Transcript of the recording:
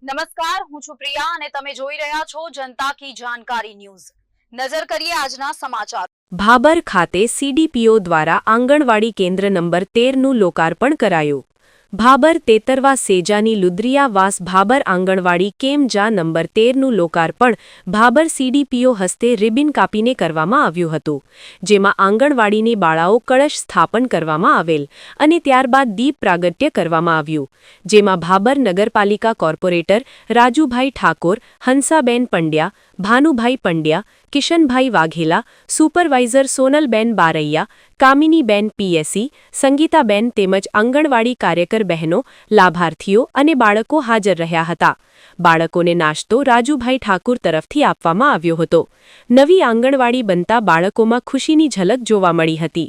નમસ્કાર, હું છું પ્રિયા અને તમે જોઈ રહ્યા છો જનતા કી જાણકારી ન્યૂઝ। નજર કરીએ આજના સમાચાર। ભાબર ખાતે સીડીપીઓ દ્વારા આંગણવાડી કેન્દ્ર નંબર 13નું લોકાર્પણ કરાયું। ભાબર તેતરવા સેજાની લુદ્રિયાવાસ ભાબર આંગણવાડી કેમ જા નંબર 13નું લોકાર્પણ ભાબર સીડીપીઓ હસ્તે રિબિન કાપીને કરવામાં આવ્યું હતું, જેમાં આંગણવાડીની બાળાઓ કળશ સ્થાપન કરવામાં આવેલ અને ત્યારબાદ દીપ પ્રાગટ્ય કરવામાં આવ્યું, જેમાં ભાબર નગરપાલિકા કોર્પોરેટર રાજુભાઈ ઠાકોર, હંસાબેન પંડ્યા, ભાનુભાઈ પંડ્યા, કિશનભાઈ વાઘેલા, સુપરવાઇઝર સોનલબેન બારૈયા, કામિનીબેન પીએસી, સંગીતાબેન તેમજ આંગણવાડી કાર્યકર બહેનો, લાભાર્થીઓ અને બાળકો હાજર રહ્યા હતા। બાળકોને નાસ્તો રાજુભાઈ ઠાકુર તરફથી આપવામાં આવ્યો હતો। નવી આંગણવાડી બનતા બાળકોમાં ખુશીની ઝલક જોવા મળી હતી।